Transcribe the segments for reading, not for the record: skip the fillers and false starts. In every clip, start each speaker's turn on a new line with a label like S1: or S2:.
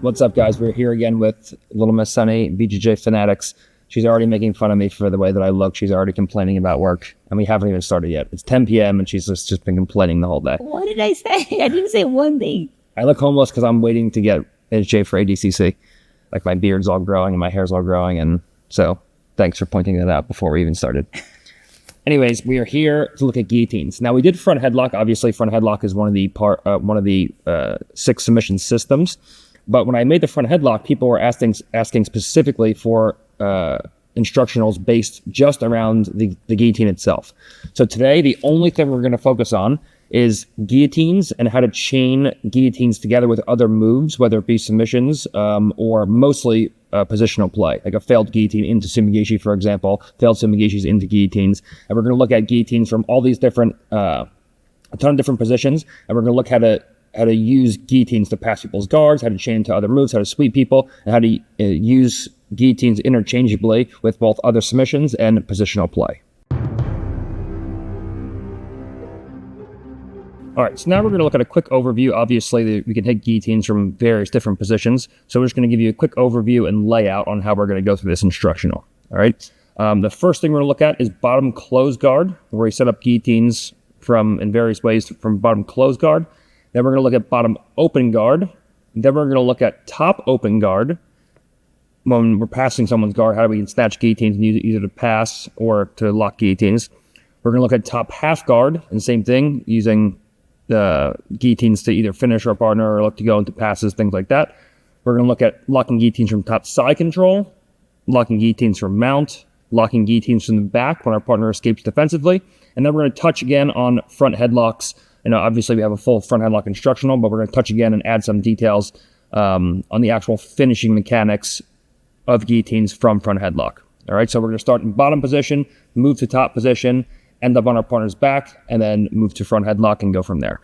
S1: What's up, guys? We're here again with Little Miss Sunny, BJJ Fanatics. She's already making fun of me for the way that I look. She's already complaining about work, and we haven't even started yet. It's 10 p.m., and she's just been complaining the whole day.
S2: What did I say? I didn't say one thing.
S1: I look homeless because I'm waiting to get in shape for ADCC. Like, my beard's all growing, and my hair's all growing, and so thanks for pointing that out before we even started. Anyways, we are here to look at guillotines. Now, we did front headlock. Obviously, front headlock is one of the 6 submission systems. But when I made the front headlock, people were asking specifically for instructionals based just around the guillotine itself. So today, the only thing we're going to focus on is guillotines and how to chain guillotines together with other moves, whether it be submissions or mostly positional play, like a failed guillotine into sumigishi, for example, failed sumigishis into guillotines. And we're going to look at guillotines from all these different, a ton of different positions, and we're going to look how to use guillotines to pass people's guards, how to chain into other moves, how to sweep people, and how to use guillotines interchangeably with both other submissions and positional play. All right, so now we're going to look at a quick overview. Obviously, we can take guillotines from various different positions. So we're just going to give you a quick overview and layout on how we're going to go through this instructional. All right. The first thing we're going to look at is bottom close guard, where we set up guillotines in various ways from bottom close guard. Then we're going to look at bottom open guard. Then we're going to look at top open guard. When we're passing someone's guard, how do we snatch guillotines and use it either to pass or to lock guillotines. We're going to look at top half guard, and same thing, using the guillotines to either finish our partner or look to go into passes, things like that. We're going to look at locking guillotines from top side control, locking guillotines from mount, locking guillotines from the back when our partner escapes defensively. And then we're going to touch again on front headlocks. And obviously we have a full front headlock instructional, but we're going to touch again and add some details on the actual finishing mechanics of guillotines from front headlock. All right, so we're going to start in bottom position, move to top position, end up on our partner's back, and then move to front headlock and go from there.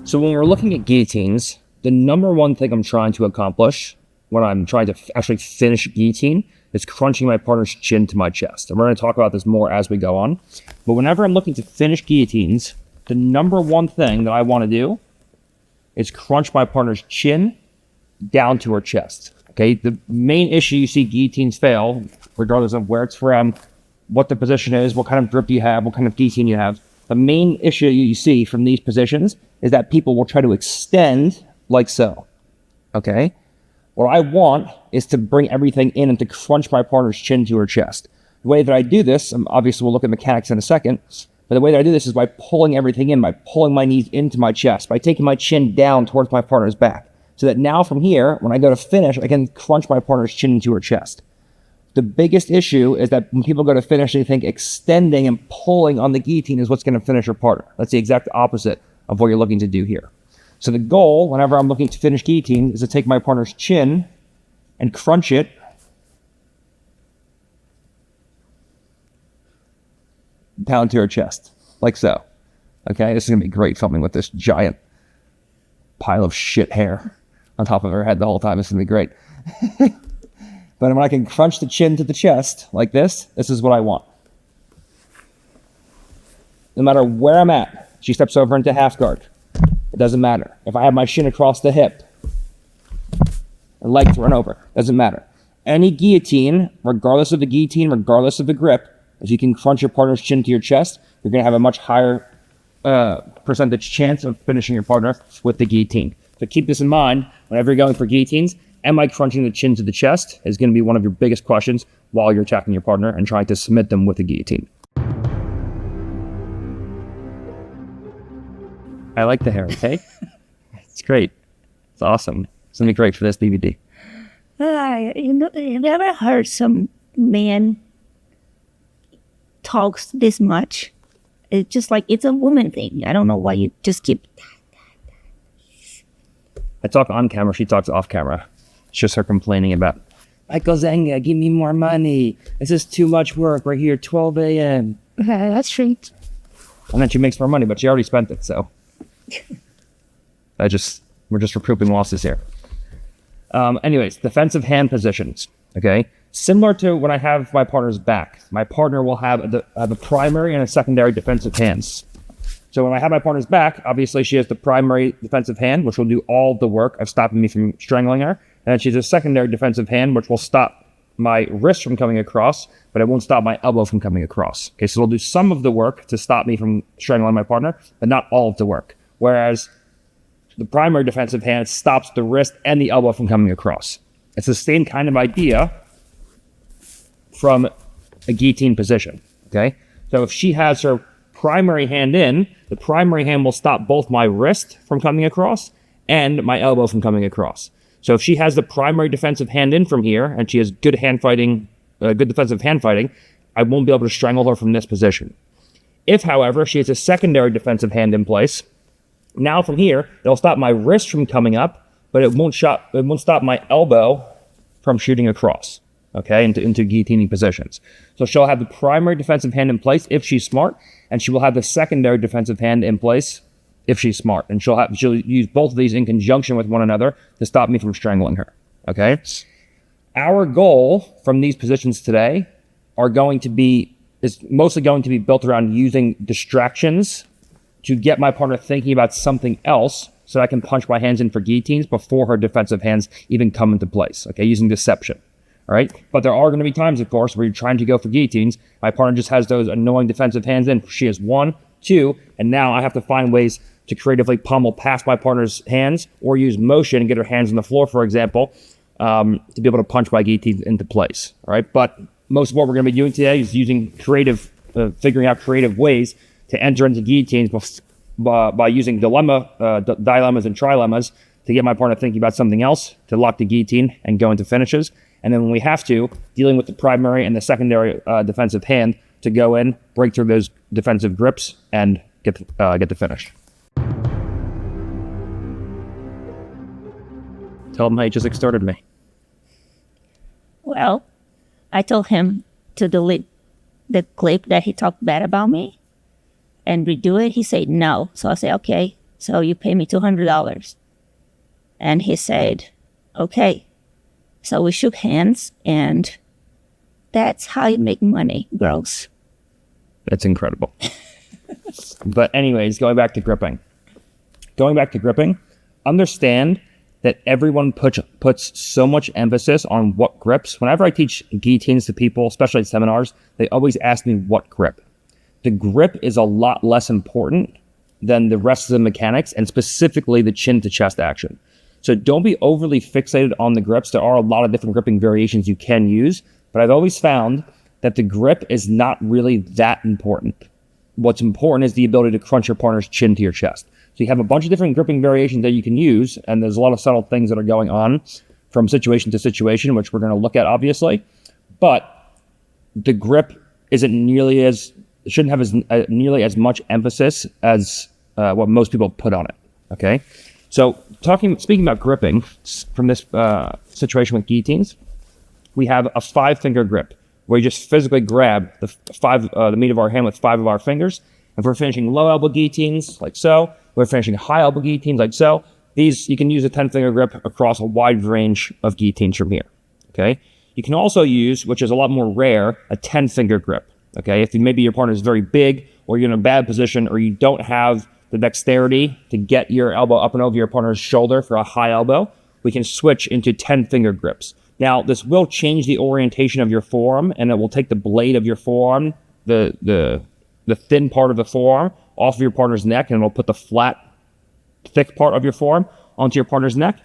S1: So when we're looking at guillotines, the number one thing I'm trying to accomplish when I'm trying to actually finish guillotine is crunching my partner's chin to my chest. And we're going to talk about this more as we go on. But whenever I'm looking to finish guillotines, the number one thing that I want to do is crunch my partner's chin down to her chest. Okay, the main issue you see guillotines fail, regardless of where it's from, what the position is, what kind of grip you have, what kind of guillotine you have. The main issue you see from these positions is that people will try to extend like so. Okay, what I want is to bring everything in and to crunch my partner's chin to her chest. The way that I do this, obviously we'll look at mechanics in a second, but the way that I do this is by pulling everything in, by pulling my knees into my chest, by taking my chin down towards my partner's back. So that now from here, when I go to finish, I can crunch my partner's chin into her chest. The biggest issue is that when people go to finish, they think extending and pulling on the guillotine is what's going to finish your partner. That's the exact opposite of what you're looking to do here. So the goal, whenever I'm looking to finish guillotine, is to take my partner's chin and crunch it down to her chest, like so. Okay, this is going to be great filming with this giant pile of shit hair on top of her head the whole time. This is going to be great. But when I can crunch the chin to the chest like this is what I want. No matter where I'm at, she steps over into half guard. It doesn't matter. If I have my shin across the hip, and leg thrown over, doesn't matter. Any guillotine, regardless of the guillotine, regardless of the grip, if you can crunch your partner's chin to your chest, you're going to have a much higher percentage chance of finishing your partner with the guillotine. So keep this in mind whenever you're going for guillotines. Am I crunching the chin to the chest is going to be one of your biggest questions while you're attacking your partner and trying to submit them with a guillotine. I like the hair, okay? It's great. It's awesome. It's going to be great for this DVD.
S2: You never heard some man talks this much. It's just like it's a woman thing. I don't know why you just keep...
S1: I talk on camera, she talks off camera. It's just her complaining about, Michael Zenga, give me more money. This is too much work. We're here 12 a.m.
S2: Okay, that's true.
S1: And then she makes more money, but she already spent it, so. We're just recouping losses here. Anyways, defensive hand positions, okay? Similar to when I have my partner's back, my partner will have a primary and a secondary defensive hands. So when I have my partner's back, obviously she has the primary defensive hand, which will do all the work of stopping me from strangling her. And then she has a secondary defensive hand, which will stop my wrist from coming across, but it won't stop my elbow from coming across. Okay, so it'll do some of the work to stop me from strangling my partner, but not all of the work. Whereas the primary defensive hand stops the wrist and the elbow from coming across. It's the same kind of idea from a guillotine position, okay? So if she has her primary hand in, the primary hand will stop both my wrist from coming across and my elbow from coming across. So if she has the primary defensive hand in from here, and she has good hand fighting, good defensive hand fighting, I won't be able to strangle her from this position. If, however, she has a secondary defensive hand in place, now from here, it'll stop my wrist from coming up, but it won't stop my elbow from shooting across, okay, into guillotining positions. So she'll have the primary defensive hand in place if she's smart, and she will have the secondary defensive hand in place if she's smart. And she'll use both of these in conjunction with one another to stop me from strangling her, okay? Our goal from these positions today is mostly going to be built around using distractions to get my partner thinking about something else so I can punch my hands in for guillotines before her defensive hands even come into place, okay, using deception, all right? But there are going to be times, of course, where you're trying to go for guillotines. My partner just has those annoying defensive hands in. She has 1, 2, and now I have to find ways to creatively pummel past my partner's hands or use motion and get her hands on the floor, for example, to be able to punch my guillotines into place, all right? But most of what we're going to be doing today is using figuring out creative ways to enter into guillotines by using dilemmas and trilemmas to get my partner thinking about something else, to lock the guillotine and go into finishes. And then when we have to, dealing with the primary and the secondary defensive hand to go in, break through those defensive grips, and get the finish. Tell him how he just extorted me.
S2: Well, I told him to delete the clip that he talked bad about me and redo it. He said no. So I said, okay, so you pay me $200. And he said, okay. So we shook hands, and that's how you make money, girls.
S1: That's incredible. But anyways, going back to gripping, understand that everyone puts so much emphasis on what grips. Whenever I teach guillotines to people, especially at seminars, they always ask me what grip. The grip is a lot less important than the rest of the mechanics, and specifically the chin to chest action. So don't be overly fixated on the grips. There are a lot of different gripping variations you can use, but I've always found that the grip is not really that important. What's important is the ability to crunch your partner's chin to your chest. So you have a bunch of different gripping variations that you can use, and there's a lot of subtle things that are going on from situation to situation, which we're going to look at, obviously. But the grip shouldn't have nearly as much emphasis as what most people put on it, okay? So speaking about gripping, from this situation with guillotines, we have a 5-finger grip, where you just physically grab the meat of our hand with 5 of our fingers. If we're finishing low elbow guillotines, like so, we're finishing high elbow guillotines, like so, you can use a 10-finger grip across a wide range of guillotines from here, okay? You can also use, which is a lot more rare, a 10-finger grip, okay? If maybe your partner is very big, or you're in a bad position, or you don't have the dexterity to get your elbow up and over your partner's shoulder for a high elbow, we can switch into 10-finger grips. Now, this will change the orientation of your forearm, and it will take the blade of your forearm, the thin part of the forearm, off of your partner's neck, and it'll put the flat, thick part of your forearm onto your partner's neck.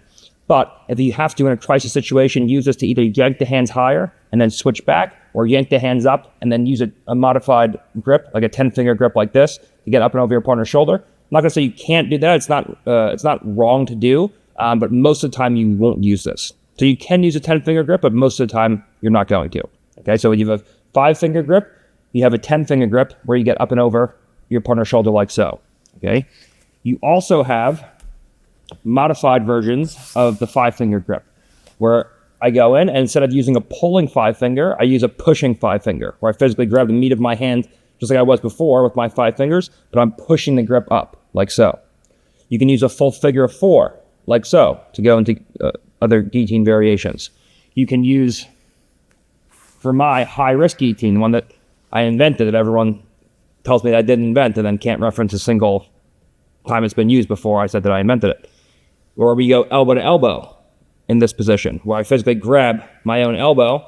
S1: But if you have to, in a crisis situation, use this to either yank the hands higher and then switch back, or yank the hands up and then use a modified grip, like a 10-finger grip like this, to get up and over your partner's shoulder. I'm not going to say you can't do that. It's not wrong to do, but most of the time you won't use this. So you can use a 10-finger grip, but most of the time you're not going to. Okay, so when you have a 5-finger grip, you have a 10-finger grip where you get up and over your partner's shoulder like so. Okay, you also have modified versions of the 5-finger grip, where I go in, and instead of using a pulling 5-finger, I use a pushing 5-finger, where I physically grab the meat of my hand just like I was before with my 5 fingers, but I'm pushing the grip up like so. You can use a full figure of 4 like so to go into other guillotine variations. You can use, for my high-risk guillotine, one that I invented that everyone tells me that I didn't invent and then can't reference a single time it's been used before I said that I invented it. Or we go elbow to elbow in this position, where I physically grab my own elbow,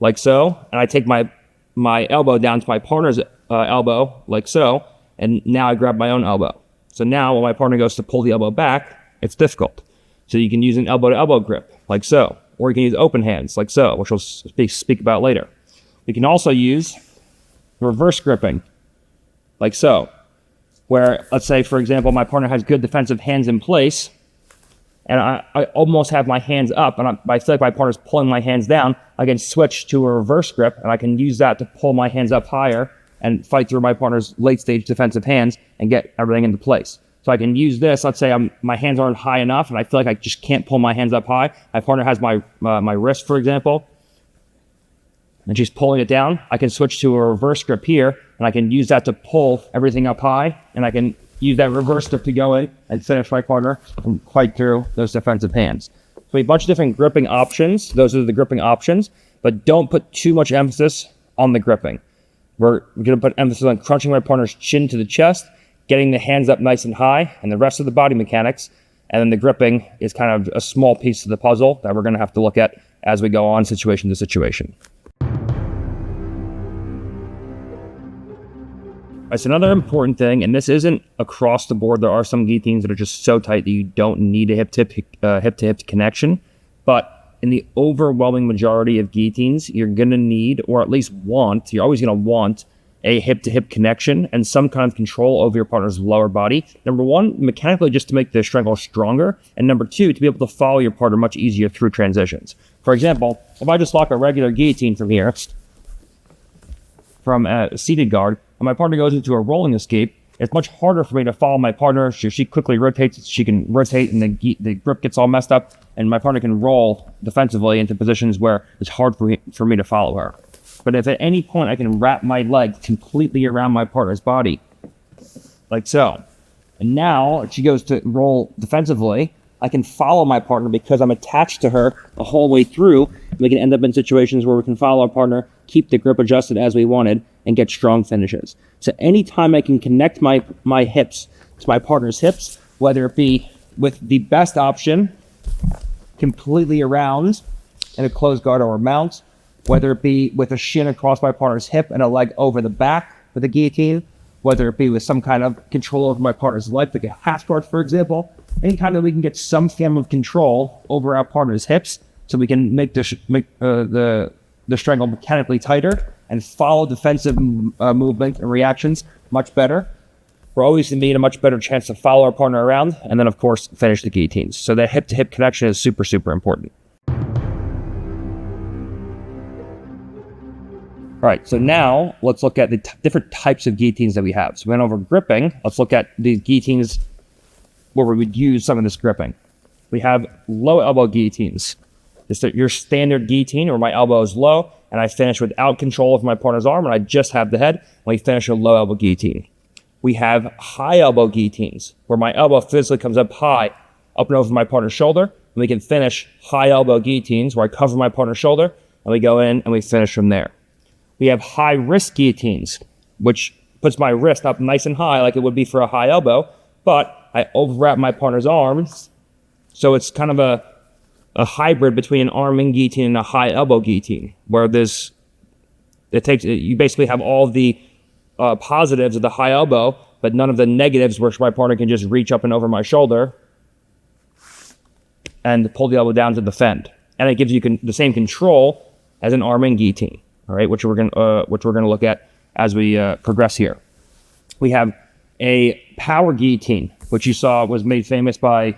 S1: like so, and I take my elbow down to my partner's elbow, like so, and now I grab my own elbow. So now when my partner goes to pull the elbow back, it's difficult. So you can use an elbow-to-elbow grip, like so. Or you can use open hands, like so, which we'll speak about later. We can also use reverse gripping, like so, where, let's say, for example, my partner has good defensive hands in place, and I almost have my hands up, and I feel like my partner's pulling my hands down. I can switch to a reverse grip, and I can use that to pull my hands up higher and fight through my partner's late-stage defensive hands and get everything into place. So I can use this. Let's say my hands aren't high enough, and I feel like I just can't pull my hands up high. My partner has my wrist, for example, and she's pulling it down. I can switch to a reverse grip here, and I can use that to pull everything up high, and I can use that reverse grip to go in and finish my partner and fight through those defensive hands. So we have a bunch of different gripping options. Those are the gripping options, but don't put too much emphasis on the gripping. We're going to put emphasis on crunching my partner's chin to the chest, getting the hands up nice and high, and the rest of the body mechanics. And then the gripping is kind of a small piece of the puzzle that we're going to have to look at as we go on situation to situation. That's another important thing, and this isn't across the board. There are some guillotines that are just so tight that you don't need a hip-to-hip connection. But in the overwhelming majority of guillotines, you're going to need, or at least want, you're always going to want a hip-to-hip connection and some kind of control over your partner's lower body. Number one, mechanically just to make the strangle stronger. And number two, to be able to follow your partner much easier through transitions. For example, if I just lock a regular guillotine from here, from a seated guard, and my partner goes into a rolling escape, it's much harder for me to follow my partner. She quickly rotates, she can rotate, and the grip gets all messed up, and my partner can roll defensively into positions where it's hard for me to follow her. But if at any point I can wrap my leg completely around my partner's body, like so, and now she goes to roll defensively, I can follow my partner because I'm attached to her the whole way through. We can end up in situations where we can follow our partner, keep the grip adjusted as we wanted, and get strong finishes. So anytime I can connect my hips to my partner's hips, whether it be with the best option, completely around in a closed guard or a mount, whether it be with a shin across my partner's hip and a leg over the back with a guillotine, whether it be with some kind of control over my partner's life, like a half guard, for example, anytime that we can get some form of control over our partner's hips so we can make the strangle mechanically tighter and follow defensive movement and reactions much better, we're always going to be in a much better chance to follow our partner around and then, of course, finish the guillotines. So that hip-to-hip connection is super, super important. All right, so now let's look at the different types of guillotines that we have. So we went over gripping. Let's look at the guillotines where we would use some of this gripping. We have low elbow guillotines. Just your standard guillotine where my elbow is low and I finish without control of my partner's arm and I just have the head, and we finish a low elbow guillotine. We have high elbow guillotines where my elbow physically comes up high, up and over my partner's shoulder, and we can finish high elbow guillotines where I cover my partner's shoulder and we go in and we finish from there. We have high wrist guillotines, which puts my wrist up nice and high like it would be for a high elbow, but I overwrap my partner's arms, so it's kind of a hybrid between an arming guillotine and a high elbow guillotine, where you basically have all the positives of the high elbow, but none of the negatives where my partner can just reach up and over my shoulder and pull the elbow down to defend. And it gives you the same control as an arming guillotine. All right, which we're going to look at as we progress here. We have a power guillotine, which you saw was made famous by,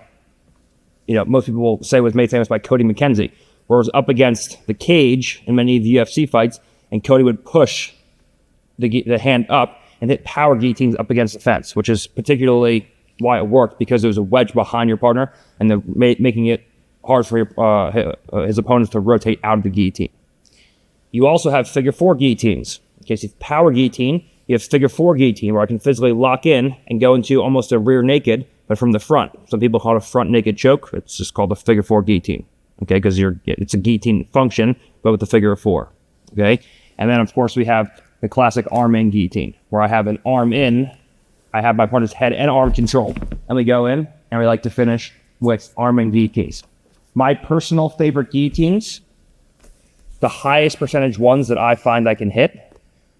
S1: most people will say was made famous by Cody McKenzie, where it was up against the cage in many of the UFC fights, and Cody would push the hand up and hit power guillotines up against the fence, which is particularly why it worked, because there was a wedge behind your partner and making it hard for his opponents to rotate out of the guillotine. You also have figure four guillotines. In case you have power guillotine, you have figure four guillotine where I can physically lock in and go into almost a rear naked, but from the front. Some people call it a front naked choke. It's just called a figure four guillotine. Okay, because it's a guillotine function, but with the figure of four. Okay, and then of course we have the classic arm in guillotine, where I have an arm in I have my partner's head and arm controlled. And we go in and we like to finish with arm and guillotines. My personal favorite guillotines, the highest percentage ones that I find I can hit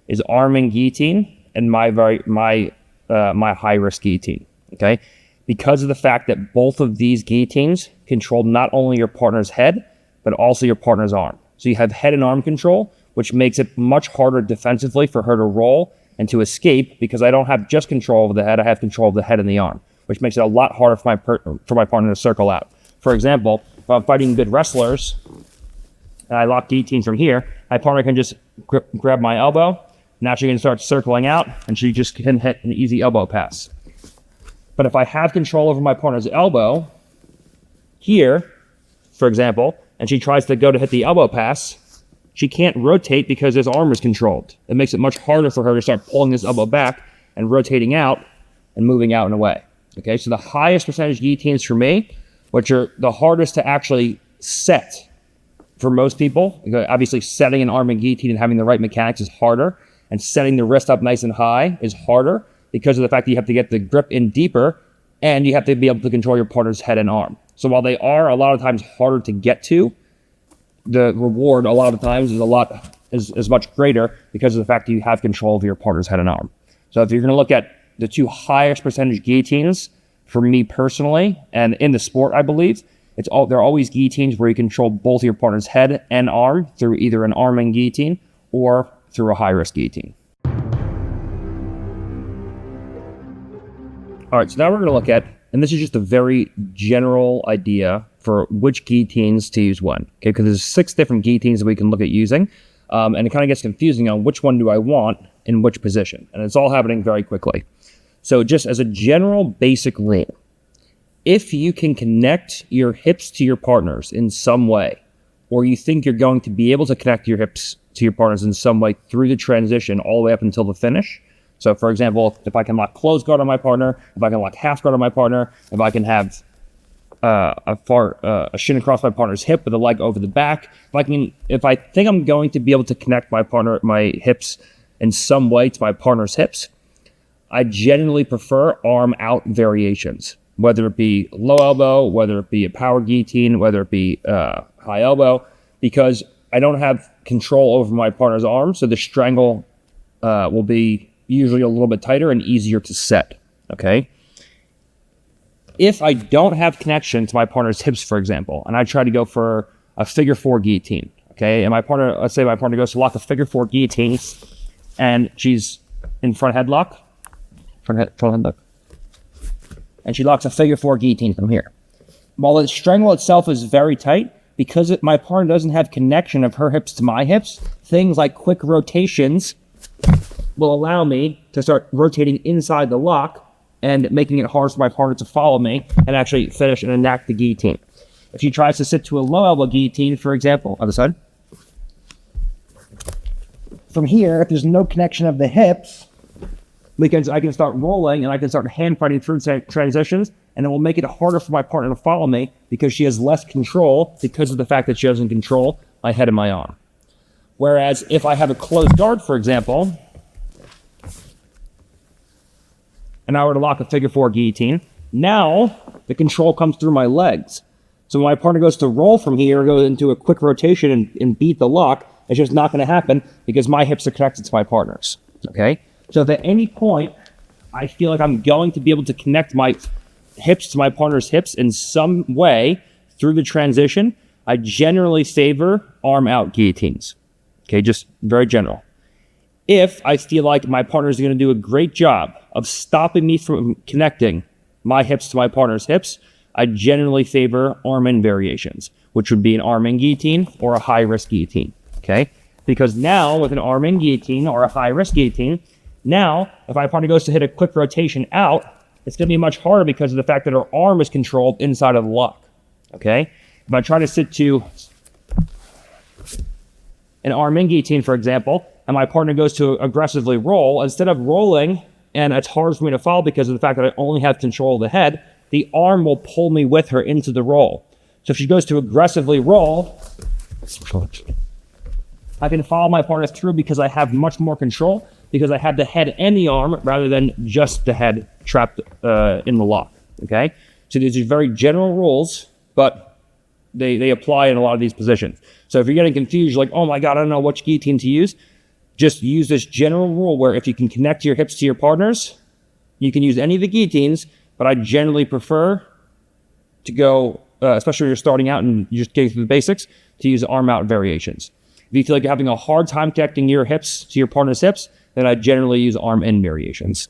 S1: is arm and guillotine and my high risk guillotine. Okay, because of the fact that both of these guillotines control not only your partner's head but also your partner's arm. So you have head and arm control, which makes it much harder defensively for her to roll and to escape, because I don't have just control of the head, I have control of the head and the arm, which makes it a lot harder for my partner to circle out. For example, if I'm fighting good wrestlers and I lock guillotines from here, my partner can just grab my elbow. Now she can start circling out and she just can hit an easy elbow pass. But if I have control over my partner's elbow here, for example, and she tries to go to hit the elbow pass, she can't rotate because his arm is controlled. It makes it much harder for her to start pulling this elbow back and rotating out and moving out and away. Okay, so the highest percentage guillotines for me, which are the hardest to actually set for most people, because obviously setting an arm and guillotine and having the right mechanics is harder, and setting the wrist up nice and high is harder because of the fact that you have to get the grip in deeper and you have to be able to control your partner's head and arm. So while they are a lot of times harder to get to, the reward a lot of times is much greater because of the fact that you have control of your partner's head and arm. So if you're going to look at the two highest percentage guillotines for me personally, and in the sport, I believe, they're always guillotines where you control both your partner's head and arm through either an arm and guillotine or through a high-risk guillotine. All right, so now we're going to look at, and this is just a very general idea for which guillotines to use when, okay? Because there's 6 different guillotines that we can look at using, and it kind of gets confusing on which one do I want in which position, and it's all happening very quickly. So just as a general basic rule, if you can connect your hips to your partners in some way, or you think you're going to be able to connect your hips to your partners in some way through the transition all the way up until the finish. So for example, if I can lock close guard on my partner, if I can lock half guard on my partner, if I can have a shin across my partner's hip with a leg over the back, if I think I'm going to be able to connect my hips in some way to my partner's hips, I generally prefer arm out variations, whether it be low elbow, whether it be a power guillotine, whether it be high elbow, because I don't have control over my partner's arm, so the strangle will be usually a little bit tighter and easier to set, okay? If I don't have connection to my partner's hips, for example, and I try to go for a figure 4 guillotine, okay, and let's say my partner goes to lock a figure 4 guillotine, and she's in front headlock, and she locks a figure 4 guillotine from here. While the strangle itself is very tight, because my partner doesn't have connection of her hips to my hips, things like quick rotations will allow me to start rotating inside the lock and making it hard for my partner to follow me and actually finish and enact the guillotine. If she tries to sit to a low elbow guillotine, for example, other side, from here, if there's no connection of the hips, I can start rolling and I can start hand fighting through transitions, and it will make it harder for my partner to follow me because she has less control because of the fact that she doesn't control my head and my arm. Whereas if I have a closed guard, for example, and I were to lock a figure 4 guillotine, now the control comes through my legs. So when my partner goes to roll from here, or goes into a quick rotation and beat the lock, it's just not going to happen because my hips are connected to my partner's, okay? So if at any point I feel like I'm going to be able to connect my hips to my partner's hips in some way through the transition, I generally favor arm out guillotines. Okay, just very general. If I feel like my partner is going to do a great job of stopping me from connecting my hips to my partner's hips, I generally favor arm in variations, which would be an arm in guillotine or a high risk guillotine. Okay, because now with an arm in guillotine or a high risk guillotine, now if my partner goes to hit a quick rotation out, it's going to be much harder because of the fact that her arm is controlled inside of the lock. Okay, if I try to sit to an arm in guillotine, for example, and my partner goes to aggressively roll, instead of rolling, and it's hard for me to follow because of the fact that I only have control of the head, the arm will pull me with her into the roll. So if she goes to aggressively roll, I can follow my partner through because I have much more control, because I had the head and the arm rather than just the head trapped in the lock, okay? So these are very general rules, but they apply in a lot of these positions. So if you're getting confused, you're like, oh my God, I don't know which guillotine to use, just use this general rule where if you can connect your hips to your partners, you can use any of the guillotines, but I generally prefer to go, especially when you're starting out and you're just getting through the basics, to use arm out variations. If you feel like you're having a hard time connecting your hips to your partner's hips, then I generally use arm in variations.